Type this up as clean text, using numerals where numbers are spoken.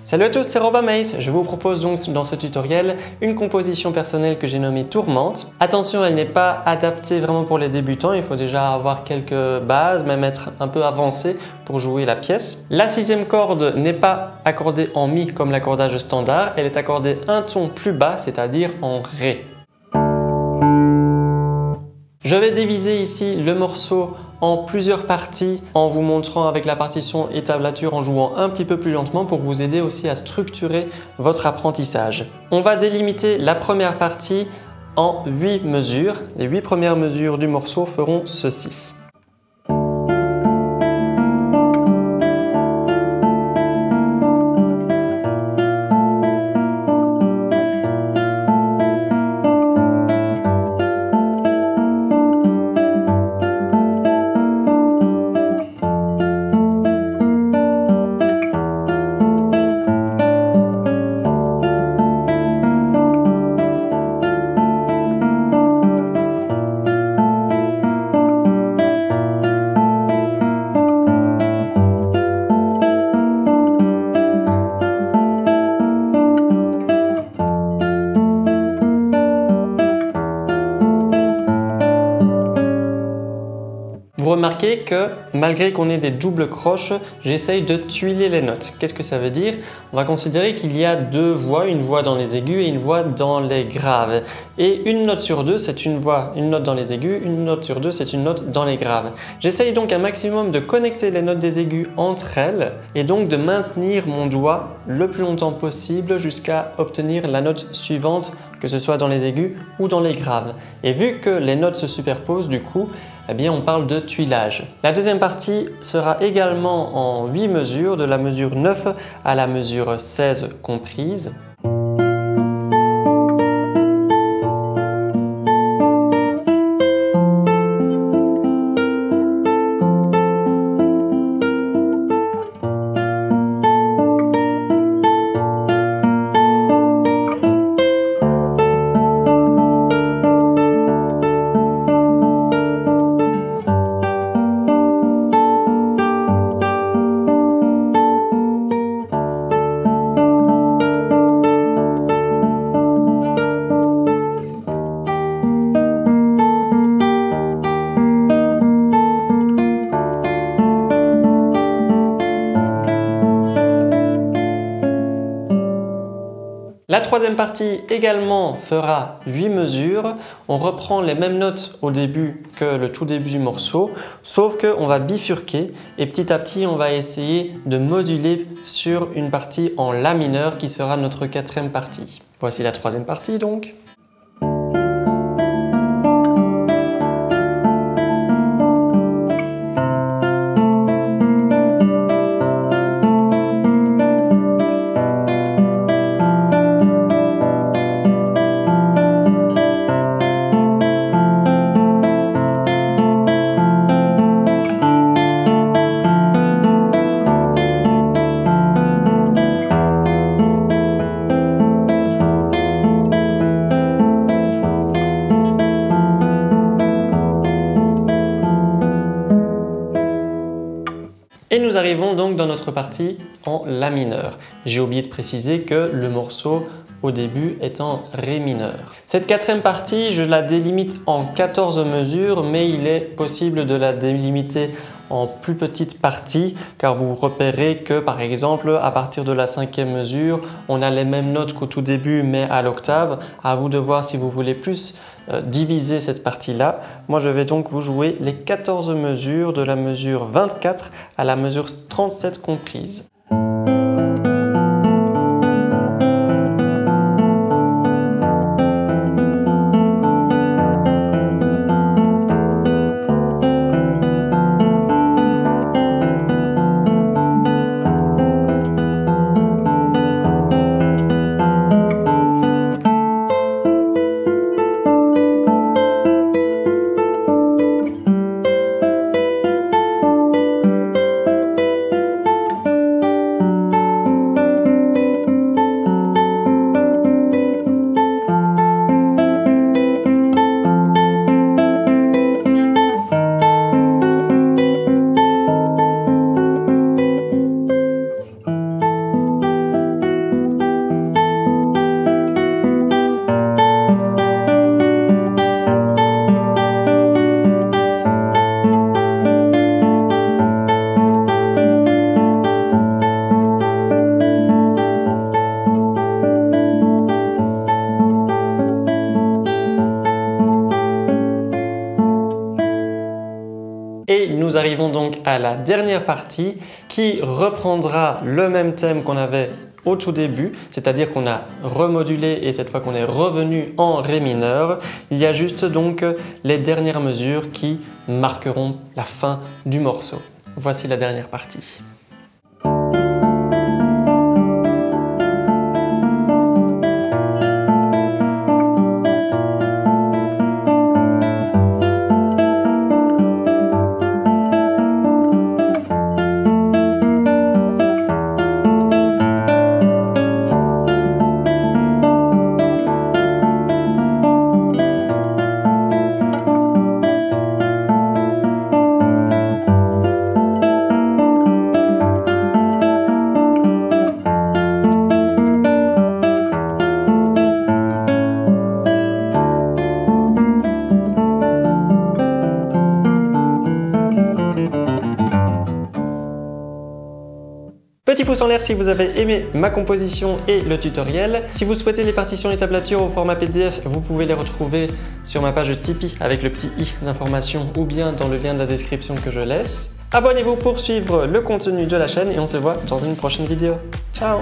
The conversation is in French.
Salut à tous, c'est Robin Mace. Je vous propose donc dans ce tutoriel une composition personnelle que j'ai nommée Tourmente. Attention, elle n'est pas adaptée vraiment pour les débutants, il faut déjà avoir quelques bases, même être un peu avancé pour jouer la pièce. La sixième corde n'est pas accordée en Mi comme l'accordage standard, elle est accordée un ton plus bas, c'est-à-dire en Ré. Je vais diviser ici le morceau en plusieurs parties en vous montrant avec la partition et tablature en jouant un petit peu plus lentement pour vous aider aussi à structurer votre apprentissage. On va délimiter la première partie en 8 mesures. Les 8 premières mesures du morceau feront ceci. Vous remarquez que malgré qu'on ait des doubles croches, j'essaye de tuiler les notes. Qu'est-ce que ça veut dire? On va considérer qu'il y a deux voix, une voix dans les aigus et une voix dans les graves. Et une note sur deux, c'est une note dans les aigus, une note sur deux, c'est une note dans les graves. J'essaye donc un maximum de connecter les notes des aigus entre elles et donc de maintenir mon doigt le plus longtemps possible jusqu'à obtenir la note suivante, que ce soit dans les aigus ou dans les graves. Et vu que les notes se superposent du coup, eh bien on parle de tuilage. La deuxième partie sera également en 8 mesures, de la mesure 9 à la mesure 16 comprise. La troisième partie également fera 8 mesures. On reprend les mêmes notes au début que le tout début du morceau, sauf qu'on va bifurquer et petit à petit on va essayer de moduler sur une partie en La mineur qui sera notre quatrième partie. Voici la troisième partie donc. Et nous arrivons donc dans notre partie en La mineur. J'ai oublié de préciser que le morceau au début est en Ré mineur. Cette quatrième partie, je la délimite en 14 mesures, mais il est possible de la délimiter en plus petites parties car vous repérez que par exemple à partir de la cinquième mesure on a les mêmes notes qu'au tout début mais à l'octave. À vous de voir si vous voulez plus diviser cette partie là. Moi je vais donc vous jouer les 14 mesures de la mesure 24 à la mesure 37 comprise. nous arrivons donc à la dernière partie qui reprendra le même thème qu'on avait au tout début, c'est-à-dire qu'on a remodulé et cette fois qu'on est revenu en Ré mineur. Il y a juste donc les dernières mesures qui marqueront la fin du morceau. Voici la dernière partie. Petit pouce en l'air si vous avez aimé ma composition et le tutoriel. Si vous souhaitez les partitions et tablatures au format PDF, vous pouvez les retrouver sur ma page Tipeee avec le petit i d'information ou bien dans le lien de la description que je laisse. Abonnez-vous pour suivre le contenu de la chaîne et on se voit dans une prochaine vidéo. Ciao!